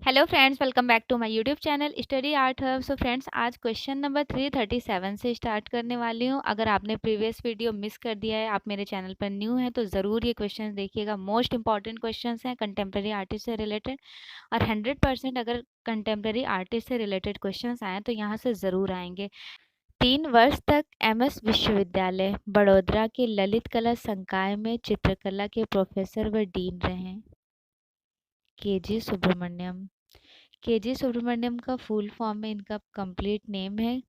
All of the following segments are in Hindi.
Hello friends, welcome back to my YouTube channel study art hub. So friends, आज क्वेश्चन नंबर 337 से स्टार्ट करने वाली हूँ। अगर आपने प्रीवियस वीडियो मिस कर दिया है, आप मेरे चैनल पर न्यू हैं, तो ज़रूर ये क्वेश्चन देखिएगा। मोस्ट इंपॉर्टेंट क्वेश्चंस हैं कंटेम्प्रेरी आर्टिस्ट से रिलेटेड, और 100% अगर कंटेम्प्रेरी आर्टिस्ट से रिलेटेड क्वेश्चंस आए तो यहाँ से ज़रूर आएंगे। 3 वर्ष तक एमएस विश्वविद्यालय बड़ोदरा के ललित कला संकाय में चित्रकला के प्रोफेसर व डीन रहे। केजी सुब्रमण्यम। केजी सुब्रमण्यम का फुल फॉर्म में इनका कंप्लीट नेम है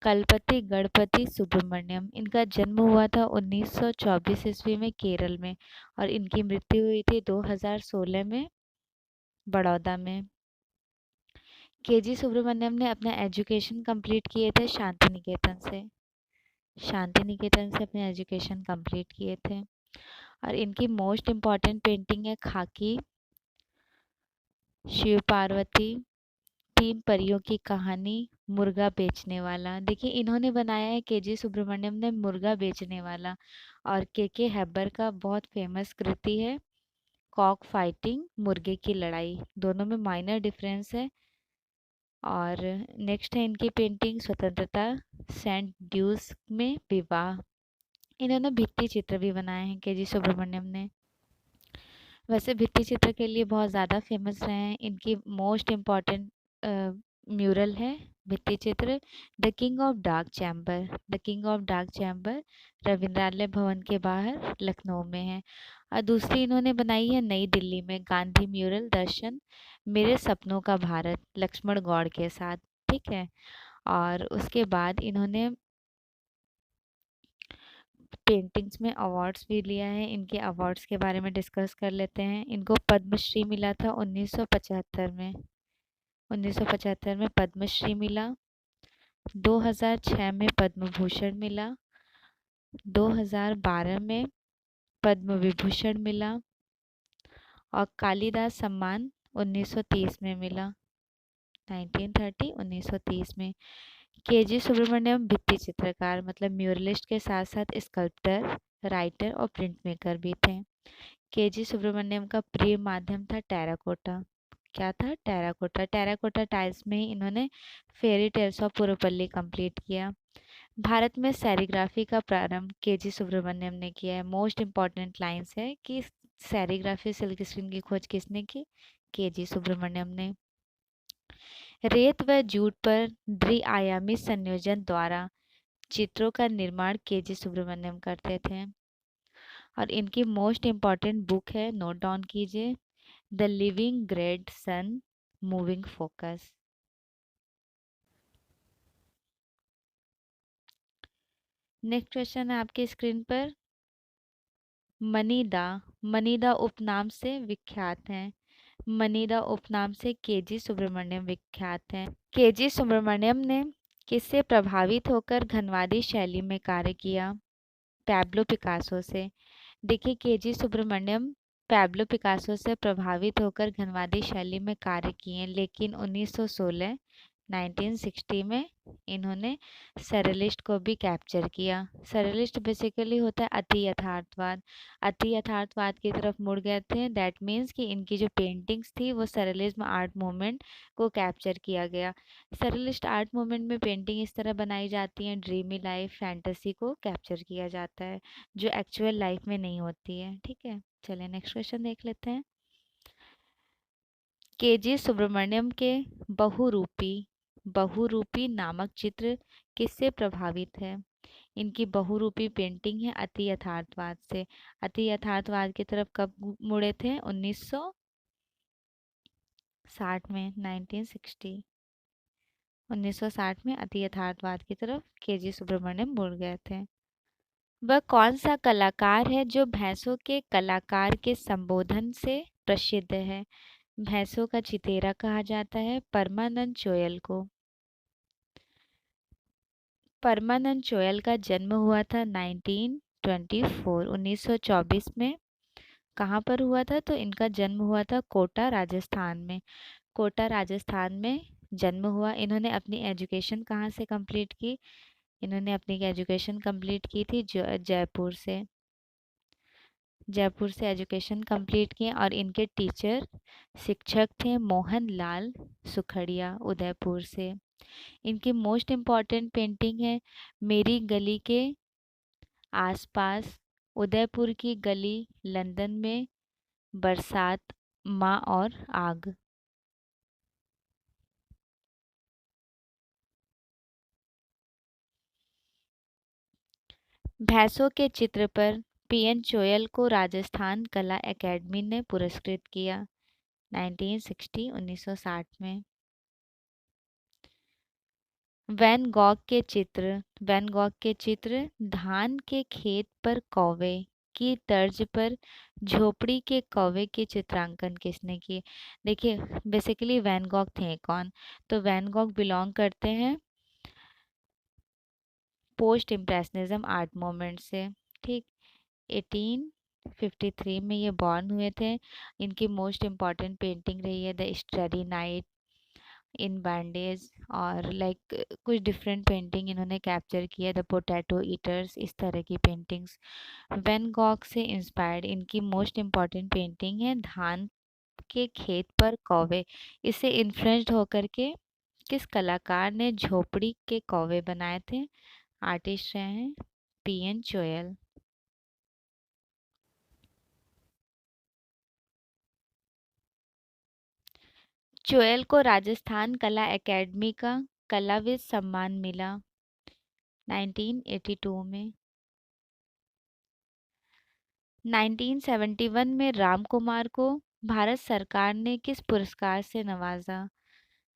कलपति गणपति सुब्रमण्यम। इनका जन्म हुआ था 1924 ईस्वी में केरल में, और इनकी मृत्यु हुई थी 2016 में बड़ौदा में। केजी सुब्रमण्यम ने अपना एजुकेशन कंप्लीट किए थे शांति निकेतन से। शांति निकेतन से अपने एजुकेशन कंप्लीट किए थे। और इनकी मोस्ट इम्पॉर्टेंट पेंटिंग है खाकी, शिव पार्वती, 3 परियों की कहानी, मुर्गा बेचने वाला। देखिए, इन्होंने बनाया है केजी सुब्रमण्यम ने मुर्गा बेचने वाला। और के हैबर का बहुत फेमस कृति है कॉक फाइटिंग, मुर्गे की लड़ाई। दोनों में माइनर डिफरेंस है। और नेक्स्ट है इनकी पेंटिंग स्वतंत्रता, सेंट ड्यूस में विवाह। इन्होंने भित्ति चित्र भी बनाए हैं केजी सुब्रमण्यम ने। वैसे भित्ति चित्र के लिए बहुत ज़्यादा फेमस रहे हैं। इनकी मोस्ट इम्पॉर्टेंट म्यूरल है भित्ति चित्र the king of dark chamber. The king of dark chamber Ravindralaya Bhavan के बाहर लखनऊ में है। और दूसरी इन्होंने बनाई है नई दिल्ली में गांधी म्यूरल दर्शन मेरे सपनों का भारत, लक्ष्मण गौड़ के साथ। ठीक है। और उसके बाद इन्होंने पेंटिंग्स में अवार्ड्स भी लिया है। इनके अवार्ड्स के बारे में डिस्कस कर लेते हैं। इनको पद्मश्री मिला था 1975 में। 1975 में पद्मश्री मिला। 2006 में पद्म भूषण मिला। 2012 में पद्म विभूषण मिला। और कालिदास सम्मान 1930 में मिला। 1930 1930 में। केजी सुब्रमण्यम भित्ति चित्रकार मतलब म्यूरलिस्ट के साथ साथ स्कल्प्टर, राइटर और प्रिंट मेकर भी थे। केजी सुब्रमण्यम का प्रिय माध्यम था टेराकोटा। क्या था? टेराकोटा। टेराकोटा टाइल्स में ही इन्होंने fairy tales of Parupalli complete किया। भारत में सेरीग्राफी का प्रारंभ केजी सुब्रमण्यम ने किया है। मोस्ट इम्पॉर्टेंट लाइंस है कि सेरीग्राफी सिल्क स्क्रीन की खोज किसने की? केजी सुब्रमण्यम ने। रेत व जूट पर द्विआयामी संयोजन द्वारा चित्रों का निर्माण केजी सुब्रमण्यम करते थे। और इनकी मोस्ट इम्पॉर्टेंट बुक है, नोट डाउन कीजिए, the living grade sun moving focus. Next question है आपके स्क्रीन पर। मनीदा। मनीदा उपनाम से विख्यात हैं। मनीदा उपनाम से केजी सुब्रमण्यम विख्यात हैं। केजी सुब्रमण्यम ने किससे प्रभावित होकर घनवादी शैली में कार्य किया? पैब्लो पिकासो से। देखिए, केजी सुब्रमण्यम पैब्लो पिकासो से प्रभावित होकर घनवादी शैली में कार्य किए, लेकिन 1916 1960 में इन्होंने सरलिस्ट को भी कैप्चर किया। सरलिस्ट बेसिकली होता है अति यथार्थवाद। अति यथार्थवाद की तरफ मुड़ गए थे। दैट मीन्स कि इनकी जो पेंटिंग्स थी वो सरलिज्म आर्ट मूवमेंट को कैप्चर किया गया। सरलिस्ट आर्ट मूवमेंट में पेंटिंग इस तरह बनाई जाती है, ड्रीमी लाइफ, फैंटेसी को कैप्चर किया जाता है, जो एक्चुअल लाइफ में नहीं होती है। ठीक है, चलिए नेक्स्ट क्वेश्चन देख लेते हैं। केजी सुब्रमण्यम के बहुरूपी बहुरूपी नामक चित्र किससे प्रभावित है? इनकी बहुरूपी पेंटिंग है अति यथार्थवाद से। अति यथार्थवाद की तरफ कब मुड़े थे? 1960 में, 1960। 1960 में अति यथार्थवाद की तरफ केजी सुब्रमण्यम मुड़ गए थे। वह कौन सा कलाकार है जो भैंसों के कलाकार के संबोधन से प्रसिद्ध है? भैंसों का चितेरा कहा जाता है परमानंद चोयल को। परमानंद चोयल का जन्म हुआ था 1924 में। कहाँ पर हुआ था? तो इनका जन्म हुआ था कोटा राजस्थान में। कोटा राजस्थान में जन्म हुआ। इन्होंने अपनी एजुकेशन कहाँ से कंप्लीट की? इन्होंने अपनी एजुकेशन कंप्लीट की थी जयपुर से। जयपुर से एजुकेशन कंप्लीट किए और इनके टीचर शिक्षक थे मोहन लाल सुखड़िया उदयपुर से। इनकी मोस्ट इम्पॉर्टेंट पेंटिंग है मेरी गली के आसपास, उदयपुर की गली, लंदन में, बरसात, माँ और आग। भैंसों के चित्र पर पीएन चोयल को राजस्थान कला एकेडमी ने पुरस्कृत किया 1960 में। वैन गॉग के चित्र धान के खेत पर कौवे की तर्ज पर झोपड़ी के कौवे के चित्रांकन किसने किए? देखिए, बेसिकली वैन गॉग थे कौन? तो वैन गॉग बिलोंग करते हैं पोस्ट इम्प्रेशनिज्म आर्ट मूवमेंट से। ठीक, 1853 में ये बॉर्न हुए थे। इनकी मोस्ट इम्पॉर्टेंट पेंटिंग रही है the study night in bandage, और लाइक कुछ डिफरेंट पेंटिंग इन्होंने कैप्चर किया, द पोटैटो ईटर्स, इस तरह की पेंटिंग्स। वैन गॉग से इंस्पायर्ड इनकी मोस्ट इम्पॉर्टेंट पेंटिंग है धान के खेत पर कौवे। इससे इन्फ्लुएंस्ड होकर के किस कलाकार ने झोपड़ी के कौवे बनाए थे? आर्टिस्ट रहे हैं पीएन चोयल। चोयल को राजस्थान कला एकेडमी का कलाविद सम्मान मिला 1982 में। 1971 में राम कुमार को भारत सरकार ने किस पुरस्कार से नवाजा?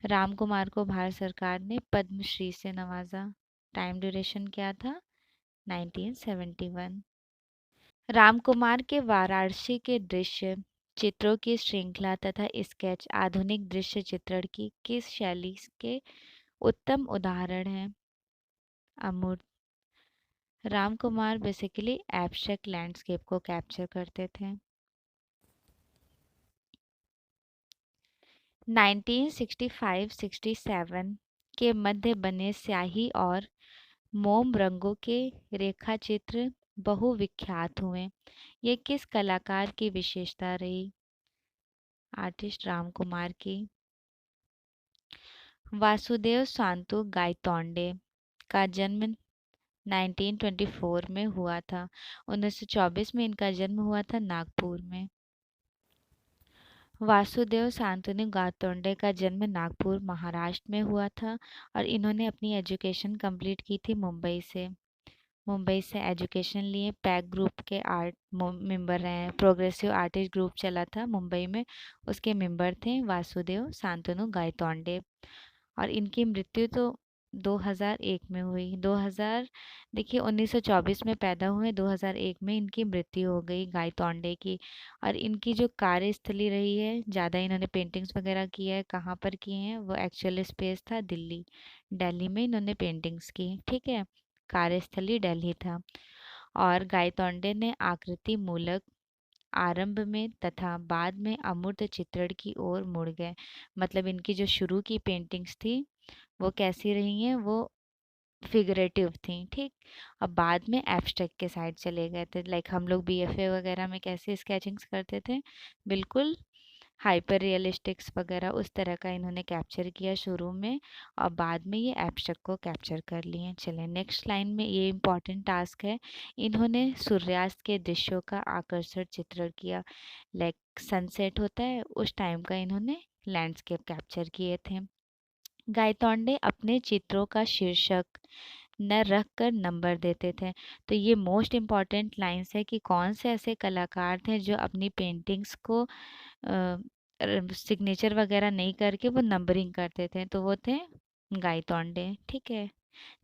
राम कुमार को भारत सरकार ने पद्मश्री से नवाजा। टाइम ड्यूरेशन क्या था? 1971। राम कुमार के वाराणसी के दृश्य चित्रों की श्रृंखला तथा स्केच आधुनिक दृश्य चित्रण की किस शैली के उत्तम उदाहरण हैं? अमूर्त। Ram Kumar basically abstract landscape को कैप्चर करते थे। 1965-67 के मध्य बने स्याही और मोम रंगों के रेखाचित्र बहुविख्यात हुए। ये किस कलाकार की विशेषता रही? आर्टिस्ट राम कुमार की। वासुदेव शांतु गायतोंडे का जन्म 1924 में हुआ था। 1924 में इनका जन्म हुआ था नागपुर में। वासुदेव शांतनु गायतोंडे का जन्म नागपुर महाराष्ट्र में हुआ था और इन्होंने अपनी एजुकेशन कंप्लीट की थी मुंबई से। मुंबई से एजुकेशन लिए, पैक ग्रुप के आर्ट मेंबर रहे हैं, प्रोग्रेसिव आर्टिस्ट ग्रुप चला था मुंबई में, उसके मेंबर थे वासुदेव शांतनु गायतोंडे। और इनकी मृत्यु तो 2001 में हुई। 2000, देखिए 1924 में पैदा हुए, 2001 में इनकी मृत्यु हो गई गायतोंडे की। और इनकी जो कार्यस्थली रही है, ज़्यादा इन्होंने पेंटिंग्स वगैरह की है, कहाँ पर की हैं? वो एक्चुअल स्पेस था दिल्ली, दिल्ली में इन्होंने पेंटिंग्स की। ठीक है, कार्यस्थली दिल्ली था। और गायतोंडे ने आकृति मूलक आरंभ में तथा बाद में अमूर्त चित्रण की ओर मुड़ गए। मतलब इनकी जो शुरू की पेंटिंग्स थी वो कैसी रही हैं? वो फिगरेटिव थी। ठीक, अब बाद में एब्स्ट्रैक्ट के साइड चले गए थे। लाइक हम लोग बीएफए वगैरह में कैसे स्केचिंग्स करते थे, बिल्कुल हाइपर रियलिस्टिक्स वगैरह उस तरह का इन्होंने कैप्चर किया शुरू में, और बाद में ये एब्स्ट्रैक्ट को कैप्चर कर लिए। चलें नेक्स्ट लाइन में, ये इम्पॉर्टेंट टास्क है। इन्होंने सूर्यास्त के दृश्यों का आकर्षक चित्रण किया। लाइक सनसेट होता है उस टाइम का इन्होंने लैंडस्केप कैप्चर किए थे। गायतोंडे अपने चित्रों का शीर्षक न रख कर नंबर देते थे। तो ये मोस्ट इम्पॉर्टेंट लाइंस है कि कौन से ऐसे कलाकार थे जो अपनी पेंटिंग्स को सिग्नेचर वगैरह नहीं करके वो नंबरिंग करते थे, तो वो थे गायतोंडे। ठीक है,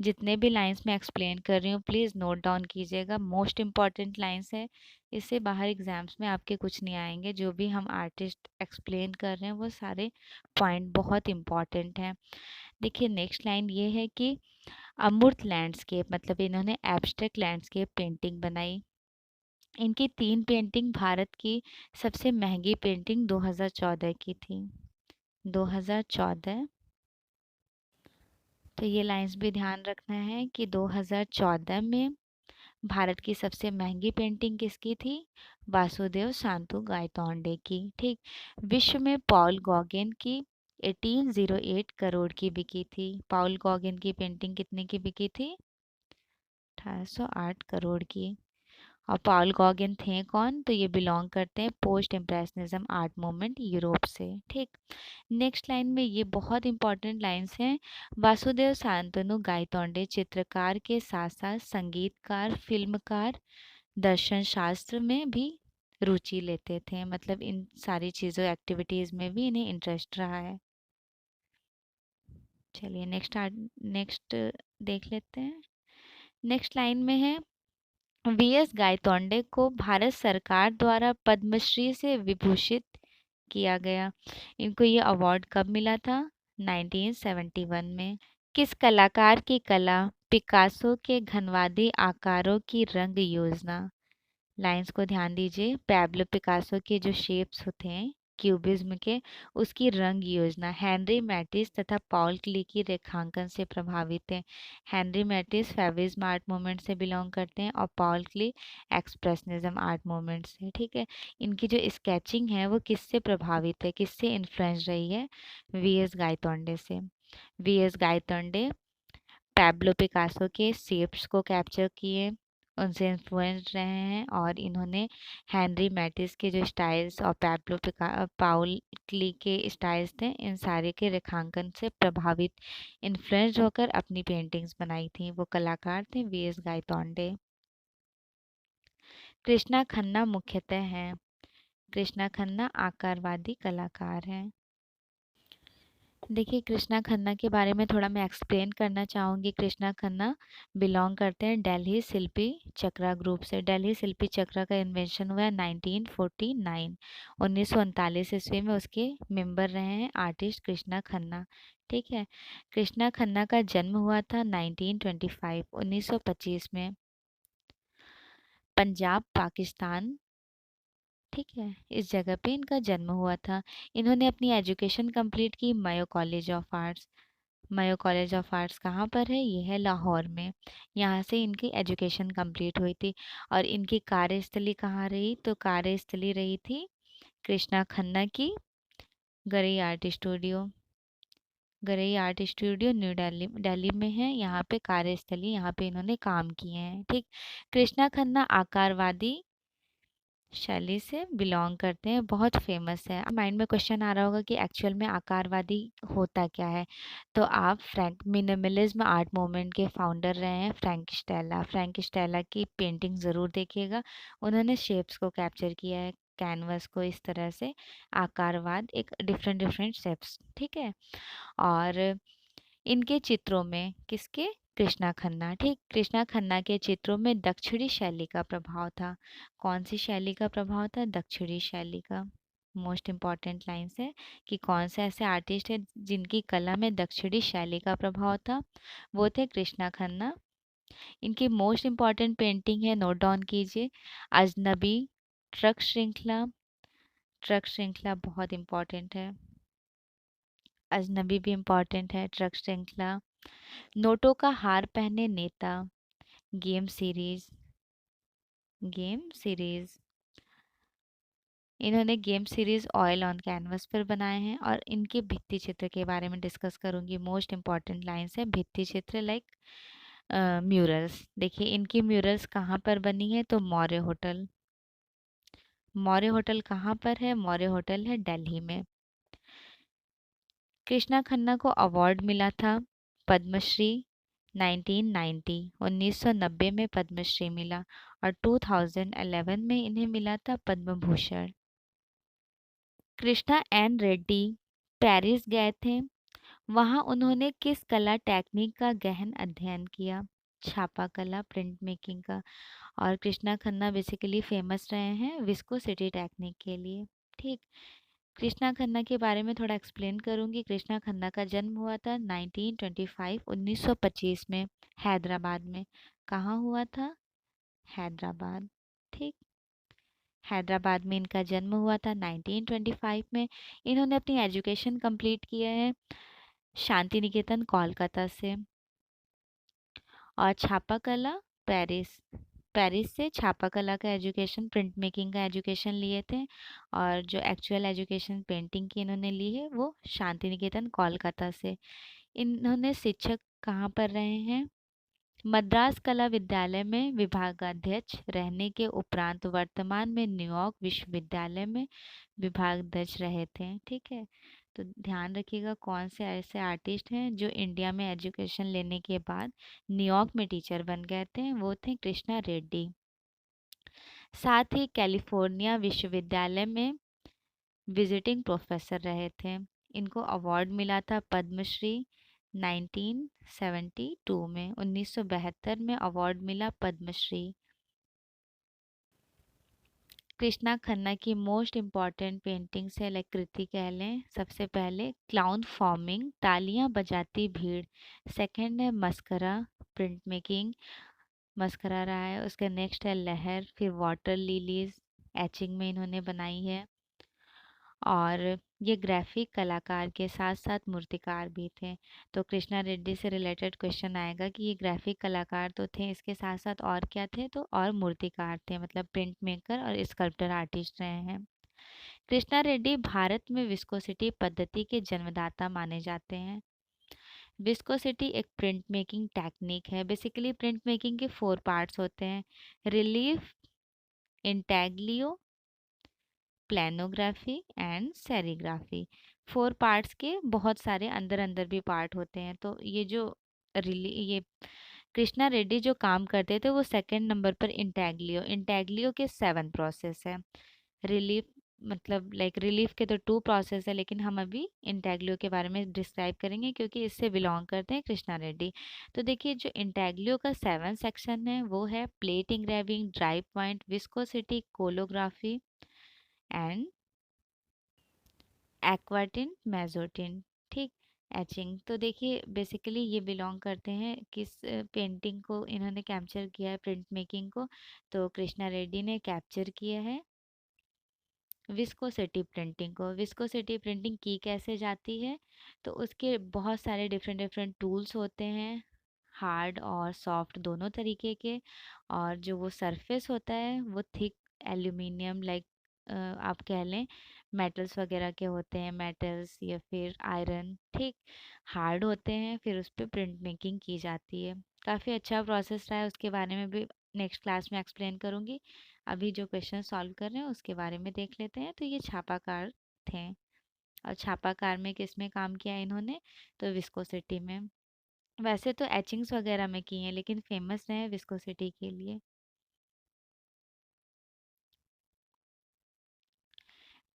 जितने भी लाइंस मैं एक्सप्लेन कर रही हूँ प्लीज़ नोट डाउन कीजिएगा, मोस्ट इम्पॉर्टेंट लाइंस है। इससे बाहर एग्जाम्स में आपके कुछ नहीं आएंगे। जो भी हम आर्टिस्ट एक्सप्लेन कर रहे हैं वो सारे पॉइंट बहुत इम्पॉर्टेंट हैं। देखिए नेक्स्ट लाइन ये है कि अमूर्त लैंडस्केप, मतलब इन्होंने एब्स्ट्रैक्ट लैंडस्केप पेंटिंग बनाई। इनकी 3 पेंटिंग भारत की सबसे महंगी पेंटिंग 2014 की थी। 2014, तो ये लाइंस भी ध्यान रखना है कि 2014 में भारत की सबसे महंगी पेंटिंग किसकी थी? वासुदेव शांतु गायतोंडे की। ठीक। विश्व में पॉल गॉगन की 1808 करोड़ की बिकी थी। पॉल गॉगन की पेंटिंग कितने की बिकी थी? 1808 करोड़ की। और पॉल गॉगन थे कौन? तो ये बिलोंग करते हैं post impressionism art movement Europe से। ठीक। नेक्स्ट लाइन में ये बहुत इंपॉर्टेंट लाइंस हैं। वासुदेव शांतनु गायतोंडे चित्रकार के साथ साथ संगीतकार, फिल्मकार, दर्शन शास्त्र में भी रुचि लेते थे। मतलब इन सारी चीज़ों एक्टिविटीज़ में भी इन्हें इंटरेस्ट रहा है। चलिए नेक्स्ट देख लेते हैं। नेक्स्ट लाइन में है, वीएस गायतोंडे को भारत सरकार द्वारा पद्मश्री से विभूषित किया गया। इनको ये अवार्ड कब मिला था? 1971 में। किस कलाकार की कला पिकासो के घनवादी आकारों की रंग योजना? लाइंस को ध्यान दीजिए। पैब्लो पिकासो के जो शेप्स होते हैं क्यूबिज्म के, उसकी रंग योजना हेनरी मैटिस तथा पॉल क्ली की रेखांकन से प्रभावित है। हेनरी मैटिस फेविज्म आर्ट मूवमेंट से बिलोंग करते हैं और पॉल क्ली एक्सप्रेशनिज्म आर्ट मूवमेंट से। ठीक है। इनकी जो स्केचिंग है वो किससे प्रभावित है, किससे इन्फ्लुएंस रही है? वीएस गायतोंडे से। वीएस गायतोंडे पैब्लो पिकासो के शेप्स को कैप्चर किए, उनसे इन्फ्लुएंस्ड रहे हैं और इन्होंने हेनरी मैटिस के जो स्टाइल्स और पाउल क्ली के स्टाइल्स थे, इन सारे के रेखांकन से प्रभावित इन्फ्लुएंस्ड होकर अपनी पेंटिंग्स बनाई थी। वो कलाकार थे वीएस गायतोंडे। कृष्णा खन्ना मुख्यतः हैं। कृष्णा खन्ना आकारवादी कलाकार हैं। देखिए कृष्णा खन्ना के बारे में थोड़ा मैं एक्सप्लेन करना चाहूँगी। कृष्णा खन्ना बिलोंग करते हैं दिल्ली शिल्पी चक्रा ग्रुप से। दिल्ली शिल्पी चक्रा का इन्वेंशन हुआ है 1949। 1939 ईस्वी में उसके मेंबर रहे हैं आर्टिस्ट कृष्णा खन्ना। ठीक है। कृष्णा खन्ना का जन्म हुआ था 1925 1925 में पंजाब पाकिस्तान। ठीक है। इस जगह पे इनका जन्म हुआ था। इन्होंने अपनी एजुकेशन कंप्लीट की Mayo college of arts. Mayo college of arts कहाँ पर है? ये है लाहौर में। यहाँ से इनकी एजुकेशन कंप्लीट हुई थी। और इनकी कार्यस्थली कहाँ रही? तो कार्यस्थली रही थी कृष्णा खन्ना की गरई आर्ट स्टूडियो। गरई art studio new Delhi Delhi में है। यहाँ पे कार्यस्थली, यहाँ पे इन्होंने काम किए हैं। ठीक। कृष्णा खन्ना आकारवादी शैली से बिलोंग करते हैं, बहुत फेमस है। माइंड में क्वेश्चन आ रहा होगा कि एक्चुअल में आकारवादी होता क्या है? तो आप फ्रैंक मिनिमलिज्म आर्ट मूवमेंट के फाउंडर रहे हैं फ्रैंक स्टेला। फ्रैंक स्टेला की पेंटिंग ज़रूर देखिएगा। उन्होंने शेप्स को कैप्चर किया है, कैनवस को इस तरह से आकारवाद, एक डिफरेंट डिफरेंट शेप्स। ठीक है। और इनके चित्रों में किसके? कृष्णा खन्ना। ठीक। कृष्णा खन्ना के चित्रों में दक्षिणी शैली का प्रभाव था। कौन सी शैली का प्रभाव था? दक्षिणी शैली का। मोस्ट इम्पॉर्टेंट लाइन्स है कि कौन से ऐसे आर्टिस्ट है जिनकी कला में दक्षिणी शैली का प्रभाव था? वो थे कृष्णा खन्ना। इनकी मोस्ट इम्पॉर्टेंट पेंटिंग है, नोट डाउन कीजिए, अजनबी, ट्रक श्रृंखला। ट्रक श्रृंखला बहुत इम्पॉर्टेंट है। अजनबी भी इम्पॉर्टेंट है, ट्रक श्रृंखला। नोटों का हार पहने नेता, गेम सीरीज। गेम सीरीज इन्होंने game series oil on canvas पर बनाए हैं। और इनके भित्ति चित्र के बारे में डिस्कस करूंगी। मोस्ट इम्पॉर्टेंट लाइंस है भित्ति चित्र लाइक म्यूरल्स। देखिए इनकी म्यूरल्स कहाँ पर बनी है? तो मौर्य होटल। मौर्य होटल कहाँ पर है? मौर्य होटल है दिल्ली में। कृष्णा खन्ना को अवार्ड मिला था पद्मश्री 1990। 1990 में पद्मश्री मिला और 2011 में इन्हें मिला था पद्म भूषण। कृष्णा एन रेड्डी पेरिस गए थे। वहाँ उन्होंने किस कला टेक्निक का गहन अध्ययन किया? छापा कला, प्रिंट मेकिंग का। और कृष्णा खन्ना बेसिकली फेमस रहे हैं विस्कोसिटी टेक्निक के लिए। ठीक। कृष्णा खन्ना के बारे में थोड़ा एक्सप्लेन करूंगी। कृष्णा खन्ना का जन्म हुआ था 1925 1925 में हैदराबाद में। कहाँ हुआ था? हैदराबाद। ठीक। हैदराबाद में इनका जन्म हुआ था 1925 में। इन्होंने अपनी एजुकेशन कंप्लीट किया है शांति निकेतन कोलकाता से। और छापा कला पेरिस। पेरिस से छापा कला का एजुकेशन, प्रिंट मेकिंग का एजुकेशन लिए थे, और जो एक्चुअल एजुकेशन पेंटिंग की इन्होंने ली है वो शांति निकेतन कोलकाता से। इन्होंने शिक्षक कहाँ पर रहे हैं? मद्रास कला विद्यालय में विभागाध्यक्ष रहने के उपरांत वर्तमान में न्यूयॉर्क विश्वविद्यालय में विभागाध्यक्ष रहे थे। ठीक है, तो ध्यान रखिएगा कौन से ऐसे आर्टिस्ट हैं जो इंडिया में एजुकेशन लेने के बाद न्यूयॉर्क में टीचर बन गए थे। वो थे कृष्णा रेड्डी। साथ ही कैलिफोर्निया विश्वविद्यालय में विजिटिंग प्रोफेसर रहे थे। इनको अवार्ड मिला था पद्मश्री 1972 में, 1972 में अवार्ड मिला पद्मश्री। कृष्णा खन्ना की मोस्ट इम्पॉर्टेंट पेंटिंग्स है, लाइक कृति कह लें। सबसे पहले क्लाउन फॉर्मिंग, तालियां बजाती भीड़। सेकंड है मस्करा, प्रिंट मेकिंग, मस्करा रहा है। उसका नेक्स्ट है लहर, फिर वाटर लिलीज, एचिंग में इन्होंने बनाई है। और ये ग्राफिक कलाकार के साथ साथ मूर्तिकार भी थे। तो कृष्णा रेड्डी से रिलेटेड क्वेश्चन आएगा कि ये ग्राफिक कलाकार तो थे, इसके साथ साथ और क्या थे? तो और मूर्तिकार थे, मतलब प्रिंट मेकर और स्कल्प्टर आर्टिस्ट रहे हैं। कृष्णा रेड्डी भारत में विस्कोसिटी पद्धति के जन्मदाता माने जाते हैं। विस्कोसिटी एक प्रिंट मेकिंग टेक्निक है। बेसिकली प्रिंट मेकिंग के 4 पार्ट्स होते हैं: relief, intaglio, planography and serigraphy. 4 parts के बहुत सारे अंदर अंदर भी पार्ट होते हैं। तो ये कृष्णा रेड्डी जो काम करते थे वो सेकंड नंबर पर इंटैग्लियो के 7 प्रोसेस है। रिलीफ, मतलब लाइक रिलीफ के तो 2 प्रोसेस है, लेकिन हम अभी इंटैग्लियो के बारे में डिस्क्राइब करेंगे क्योंकि इससे बिलोंग करते हैं कृष्णा रेड्डी। तो देखिए, जो इंटैग्लियो का 7 सेक्शन है वो है plate engraving, dry point, viscosity, collography and aquatint, mezzotint. ठीक, एचिंग। तो देखिए बेसिकली ये बिलोंग करते हैं किस पेंटिंग को इन्होंने कैप्चर किया है, प्रिंट मेकिंग को? तो कृष्णा रेड्डी ने कैप्चर किया है विस्कोसिटी प्रिंटिंग को। विस्कोसिटी प्रिंटिंग की कैसे जाती है? तो उसके बहुत सारे डिफरेंट डिफरेंट टूल्स होते हैं, हार्ड और सॉफ्ट दोनों तरीके के। और जो वो सरफेस होता है वो थिक एल्यूमिनियम, लाइक आप कह लें मेटल्स वगैरह के होते हैं, मेटल्स या फिर आयरन। ठीक, हार्ड होते हैं, फिर उस पर प्रिंट मेकिंग की जाती है। काफ़ी अच्छा प्रोसेस रहा है, उसके बारे में भी नेक्स्ट क्लास में एक्सप्लेन करूँगी। अभी जो क्वेश्चन सॉल्व कर रहे हैं उसके बारे में देख लेते हैं। तो ये छापाकार थे, और छापाकार में किस में काम किया इन्होंने? तो विस्कोसिटी में। वैसे तो एचिंग्स वगैरह में की हैं, लेकिन फेमस रहे विस्कोसिटी के लिए।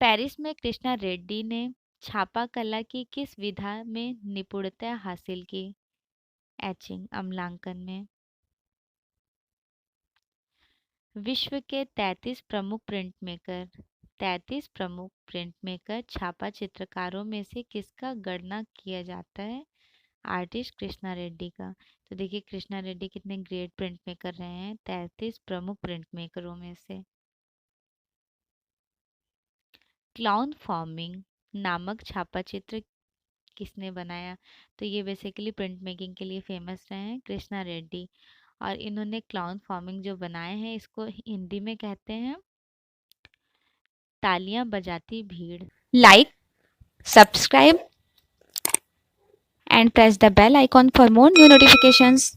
पेरिस में कृष्णा रेड्डी ने छापा कला की किस विधा में निपुणता हासिल की? एचिंग, अम्लांकन में। विश्व के 33 प्रमुख प्रिंट मेकर, 33 प्रमुख प्रिंट मेकर छापा चित्रकारों में से किसका गणना किया जाता है? आर्टिस्ट कृष्णा रेड्डी का। तो देखिए कृष्णा रेड्डी कितने ग्रेट प्रिंट मेकर रहे हैं, 33 प्रमुख प्रिंट मेकरों में से। क्लाउन फॉर्मिंग नामक छापा चित्र किसने बनाया? तो ये बेसिकली प्रिंट मेकिंग के लिए फेमस रहे हैं कृष्णा रेड्डी। और इन्होंने क्लाउन फॉर्मिंग जो बनाए हैं इसको हिंदी में कहते हैं तालियां बजाती भीड़। Like, subscribe, and press the bell icon for more new notifications.